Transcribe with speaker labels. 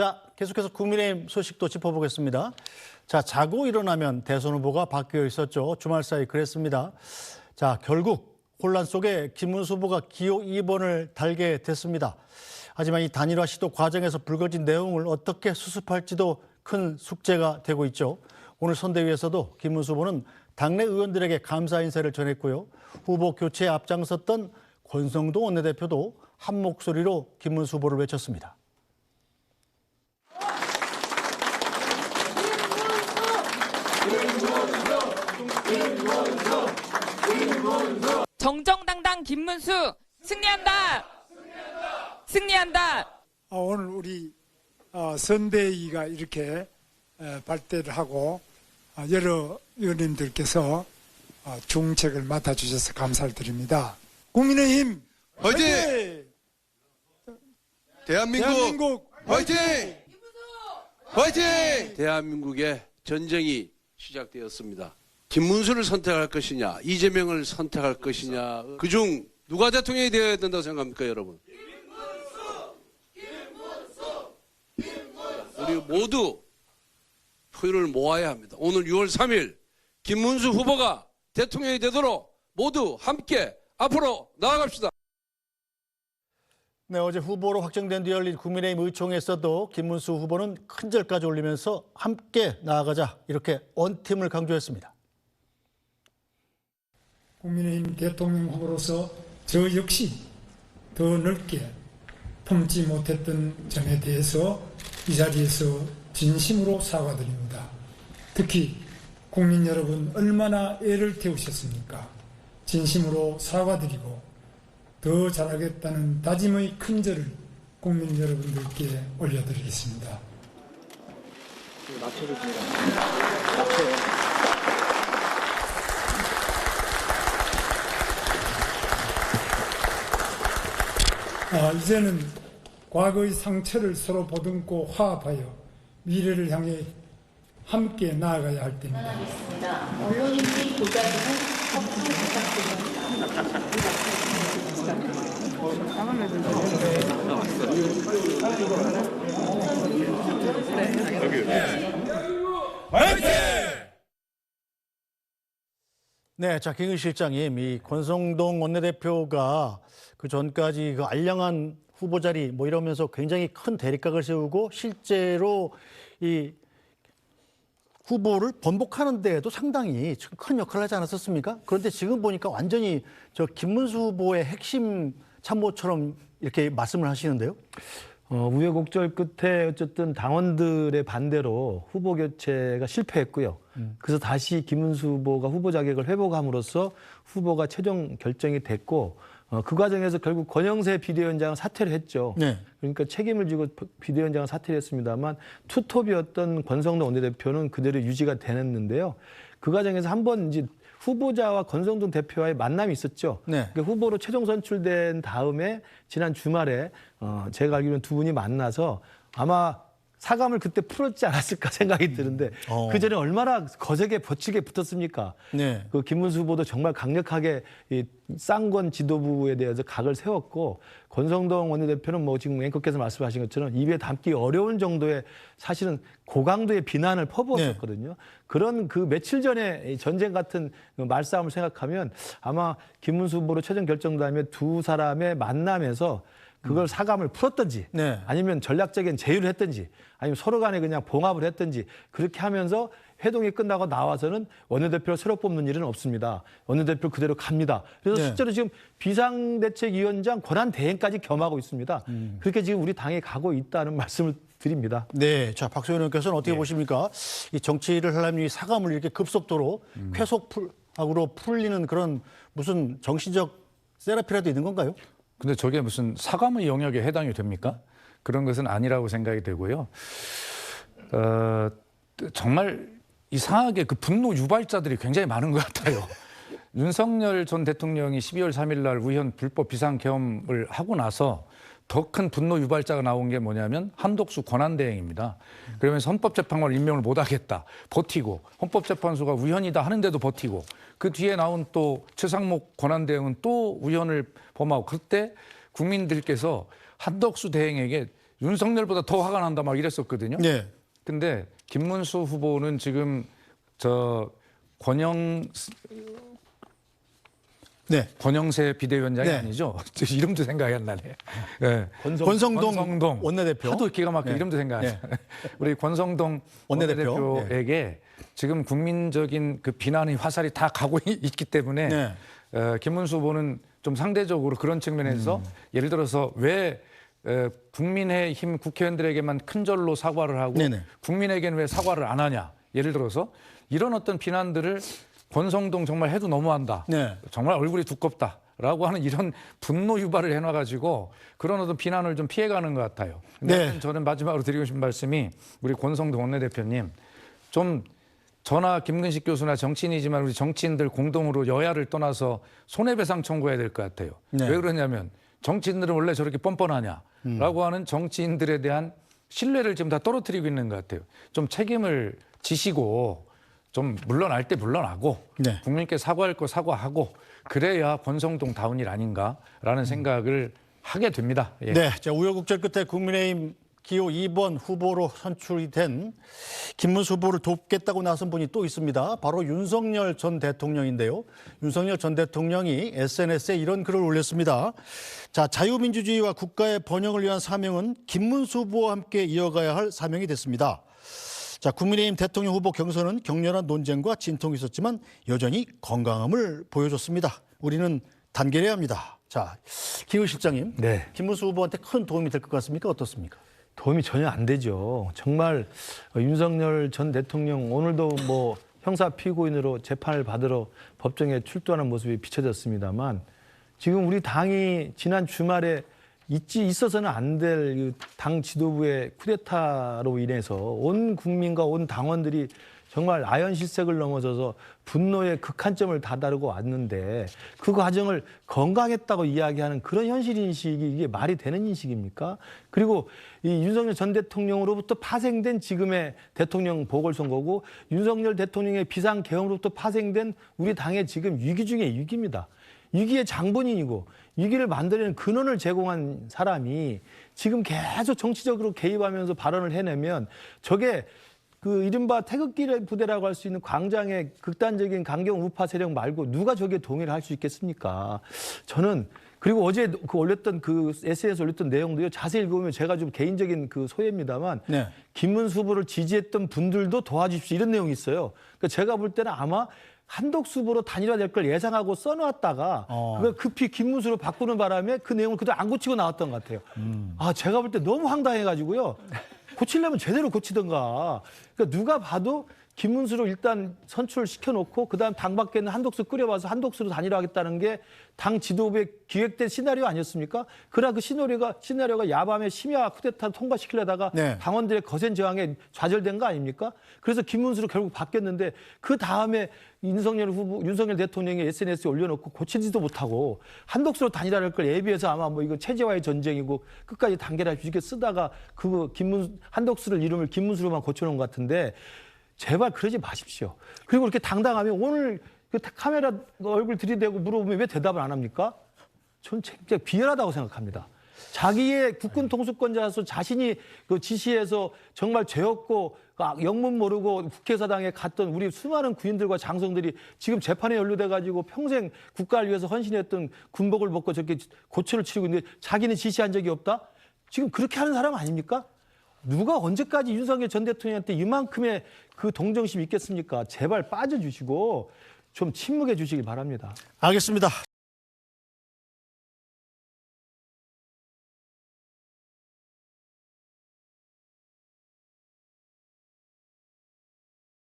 Speaker 1: 자, 계속해서 국민의힘 소식도 짚어보겠습니다. 자, 자고 일어나면 대선 후보가 바뀌어 있었죠. 주말 사이 그랬습니다. 자, 결국 혼란 속에 김문수 후보가 기호 2번을 달게 됐습니다. 하지만 이 단일화 시도 과정에서 불거진 내용을 어떻게 수습할지도 큰 숙제가 되고 있죠. 오늘 선대위에서도 김문수 후보는 당내 의원들에게 감사 인사를 전했고요. 후보 교체에 앞장섰던 권성동 원내대표도 한 목소리로 김문수 후보를 외쳤습니다.
Speaker 2: 정정당당 김문수 승리한다. 승리한다.
Speaker 3: 오늘 우리 선대위가 이렇게 발대를 하고 여러 의원님들께서 중책을 맡아주셔서 감사를 드립니다. 국민의힘
Speaker 4: 화이팅! 대한민국 화이팅! 화이팅! 대한민국의 전쟁이 시작되었습니다. 김문수를 선택할 것이냐, 이재명을 선택할 것이냐, 그중 누가 대통령이 되어야 된다고 생각합니까, 여러분? 우리 모두 표를 모아야 합니다. 오늘 6월 3일 김문수 후보가 대통령이 되도록 모두 함께 앞으로 나아갑시다.
Speaker 1: 네, 어제 후보로 확정된 뒤 열린 국민의힘 의총에서도 김문수 후보는 큰 절까지 올리면서 함께 나아가자 이렇게 원팀을 강조했습니다.
Speaker 3: 국민의힘 대통령 후보로서 저 역시 더 넓게 품지 못했던 점에 대해서 이 자리에서 진심으로 사과드립니다. 특히 국민 여러분 얼마나 애를 태우셨습니까? 진심으로 사과드리고 더 잘하겠다는 다짐의 큰 절을 국민 여러분들께 올려드리겠습니다. 이제는 과거의 상처를 서로 보듬고 화합하여 미래를 향해 함께 나아가야 할 때입니다.
Speaker 5: 언론인들이 보좌진은 협조 부탁드립니다.
Speaker 1: 네, 자, 김은 실장님, 이 권성동 원내대표가 그 전까지 그 알량한 후보 자리 뭐 이러면서 굉장히 큰 대립각을 세우고 실제로 이 후보를 번복하는 데에도 상당히 큰 역할을 하지 않았었습니까? 그런데 지금 보니까 완전히 저 김문수 후보의 핵심 참모처럼 이렇게 말씀을 하시는데요.
Speaker 6: 우여곡절 끝에 어쨌든 당원들의 반대로 후보 교체가 실패했고요. 그래서 다시 김문수 후보가 후보 자격을 회복함으로써 후보가 최종 결정이 됐고 그 과정에서 결국 권영세 비대위원장은 사퇴를 했죠.
Speaker 1: 네.
Speaker 6: 그러니까 책임을 지고 비대위원장은 사퇴를 했습니다만 투톱이었던 권성동 원내대표는 그대로 유지가 되었는데요. 그 과정에서 한번 이제 후보자와 권성동 대표와의 만남이 있었죠.
Speaker 1: 네.
Speaker 6: 그러니까 후보로 최종 선출된 다음에 지난 주말에 제가 알기로는 두 분이 만나서 아마 사감을 그때 풀었지 않았을까 생각이 드는데 그 전에 얼마나 거세게 버치게 붙었습니까?
Speaker 1: 네.
Speaker 6: 그 김문수 후보도 정말 강력하게 이 쌍권 지도부에 대해서 각을 세웠고 권성동 원내대표는 뭐 지금 앵커께서 말씀하신 것처럼 입에 담기 어려운 정도의 사실은 고강도의 비난을 퍼부었었거든요. 네. 그런 그 며칠 전에 전쟁 같은 말싸움을 생각하면 아마 김문수 후보로 최종 결정되면 두 사람의 만남에서 그걸 사감을 풀었든지
Speaker 1: 네.
Speaker 6: 아니면 전략적인 제휴를 했든지 아니면 서로 간에 그냥 봉합을 했든지 그렇게 하면서 회동이 끝나고 나와서는 원내대표를 새로 뽑는 일은 없습니다. 원내대표 그대로 갑니다. 그래서
Speaker 1: 네.
Speaker 6: 실제로 지금 비상대책위원장 권한대행까지 겸하고 있습니다. 그렇게 지금 우리 당이 가고 있다는 말씀을 드립니다.
Speaker 1: 네, 자 박소연 의원께서는 어떻게 보십니까? 이 정치를 하려면 이 사감을 이렇게 급속도로 쾌속으로 풀리는 그런 무슨 정신적 세라피라도 있는 건가요?
Speaker 7: 근데 저게 무슨 사감의 영역에 해당이 됩니까? 그런 것은 아니라고 생각이 되고요. 정말 이상하게 그 분노 유발자들이 굉장히 많은 것 같아요. 윤석열 전 대통령이 12월 3일 날 우현 불법 비상계엄을 하고 나서 더 큰 분노 유발자가 나온 게 뭐냐면 한독수 권한대행입니다. 그러면서 헌법재판관을 임명을 못하겠다. 버티고 헌법재판소가 우현이다 하는데도 버티고 그 뒤에 나온 또 최상목 권한대행은 또 우현을 범하고 그때 국민들께서 한덕수 대행에게 윤석열보다 더 화가 난다 막 이랬었거든요.
Speaker 1: 네.
Speaker 7: 근데 김문수 후보는 지금 저
Speaker 1: 네.
Speaker 7: 권영세 비대위원장이
Speaker 1: 네.
Speaker 7: 아니죠. 이름도 생각이 안 나네. 네.
Speaker 1: 권성동 원내대표.
Speaker 7: 하도 기가 막히게
Speaker 1: 네.
Speaker 7: 이름도 생각 안 나요. 우리 권성동
Speaker 1: 원내대표.
Speaker 7: 원내대표에게 지금 국민적인 그 비난의 화살이 다 가고 있기 때문에
Speaker 1: 네.
Speaker 7: 김문수 후보는 좀 상대적으로 그런 측면에서 예를 들어서 왜 국민의힘 국회의원들에게만 큰절로 사과를 하고
Speaker 1: 네네.
Speaker 7: 국민에게는 왜 사과를 안 하냐. 예를 들어서 이런 어떤 비난들을 권성동 정말 해도 너무한다.
Speaker 1: 네.
Speaker 7: 정말 얼굴이 두껍다라고 하는 이런 분노 유발을 해놔가지고 그런 어떤 비난을 좀 피해가는 것 같아요. 근데
Speaker 1: 네.
Speaker 7: 저는 마지막으로 드리고 싶은 말씀이 우리 권성동 원내대표님 좀 저나 김근식 교수나 정치인이지만 우리 정치인들 공동으로 여야를 떠나서 손해배상 청구해야 될 것 같아요.
Speaker 1: 네.
Speaker 7: 왜 그러냐면 정치인들은 원래 저렇게 뻔뻔하냐라고 하는 정치인들에 대한 신뢰를 지금 다 떨어뜨리고 있는 것 같아요. 좀 책임을 지시고 좀 물러날 때 물러나고
Speaker 1: 네.
Speaker 7: 국민께 사과할 거 사과하고 그래야 권성동 다운 일 아닌가라는 생각을 하게 됩니다. 예.
Speaker 1: 네. 자, 우여곡절 끝에 국민의힘 기호 2번 후보로 선출이 된 김문수 후보를 돕겠다고 나선 분이 또 있습니다. 바로 윤석열 전 대통령인데요. 윤석열 전 대통령이 SNS에 이런 글을 올렸습니다. 자, 자유민주주의와 국가의 번영을 위한 사명은 김문수 후보와 함께 이어가야 할 사명이 됐습니다. 자, 국민의힘 대통령 후보 경선은 격렬한 논쟁과 진통이 있었지만 여전히 건강함을 보여줬습니다. 우리는 단결해야 합니다. 자, 김우 실장님,
Speaker 6: 네.
Speaker 1: 김문수 후보한테 큰 도움이 될 것 같습니까? 어떻습니까?
Speaker 6: 도움이 전혀 안 되죠. 정말 윤석열 전 대통령 오늘도 뭐 형사 피고인으로 재판을 받으러 법정에 출두하는 모습이 비춰졌습니다만 지금 우리 당이 지난 주말에 있어서는 안 될 당 지도부의 쿠데타로 인해서 온 국민과 온 당원들이 정말 아연실색을 넘어서서 분노의 극한점을 다다르고 왔는데 그 과정을 건강했다고 이야기하는 그런 현실인식이 이게 말이 되는 인식입니까? 그리고 이 윤석열 전 대통령으로부터 파생된 지금의 대통령 보궐선거고 윤석열 대통령의 비상계엄으로부터 파생된 우리 당의 지금 위기 중의 위기입니다. 위기의 장본인이고 위기를 만들어내는 근원을 제공한 사람이 지금 계속 정치적으로 개입하면서 발언을 해내면 저게 그 이른바 태극기 부대라고 할 수 있는 광장의 극단적인 강경 우파 세력 말고 누가 저기에 동의를 할 수 있겠습니까? 저는 그리고 어제 그 올렸던 그 SNS에 올렸던 내용도요. 자세히 읽어보면 제가 좀 개인적인 그 소회입니다만
Speaker 1: 네.
Speaker 6: 김문수 후보를 지지했던 분들도 도와주십시오 이런 내용이 있어요. 그러니까 제가 볼 때는 아마 한덕수 후보로 단일화될 걸 예상하고 써놨다가 그걸 급히 김문수로 바꾸는 바람에 그 내용을 그대로 안 고치고 나왔던 것 같아요. 아, 제가 볼 때 너무 황당해가지고요. 고치려면 제대로 고치던가. 그러니까 누가 봐도 김문수로 일단 선출을 시켜놓고 그다음 당 밖에 있는 한덕수 끓여와서 한덕수로 단일화하겠다는 게 당 지도부의 기획된 시나리오 아니었습니까? 그러나 그 시나리오가 야밤에 심야 쿠데타 통과시키려다가
Speaker 1: 네.
Speaker 6: 당원들의 거센 저항에 좌절된 거 아닙니까? 그래서 김문수로 결국 바뀌었는데 그 다음에 윤석열 대통령이 SNS에 올려놓고 고치지도 못하고 한덕수로 단일화할 걸 예비해서 아마 뭐 이거 체제와의 전쟁이고 끝까지 단결할 수 있게 쓰다가 그 한덕수를 이름을 김문수로만 고쳐놓은 것 같은데 제발 그러지 마십시오. 그리고 이렇게 당당하면 오늘 그 카메라 얼굴 들이대고 물어보면 왜 대답을 안 합니까? 전 진짜 비열하다고 생각합니다. 자기의 국군 통수권자로서 자신이 그 지시해서 정말 죄 없고 영문 모르고 국회의사당에 갔던 우리 수많은 군인들과 장성들이 지금 재판에 연루돼 가지고 평생 국가를 위해서 헌신했던 군복을 벗고 저렇게 고초를 치르고 있는데 자기는 지시한 적이 없다? 지금 그렇게 하는 사람 아닙니까? 누가 언제까지 윤석열 전 대통령한테 이만큼의 그 동정심이 있겠습니까? 제발 빠져주시고 좀 침묵해 주시길 바랍니다.
Speaker 1: 알겠습니다.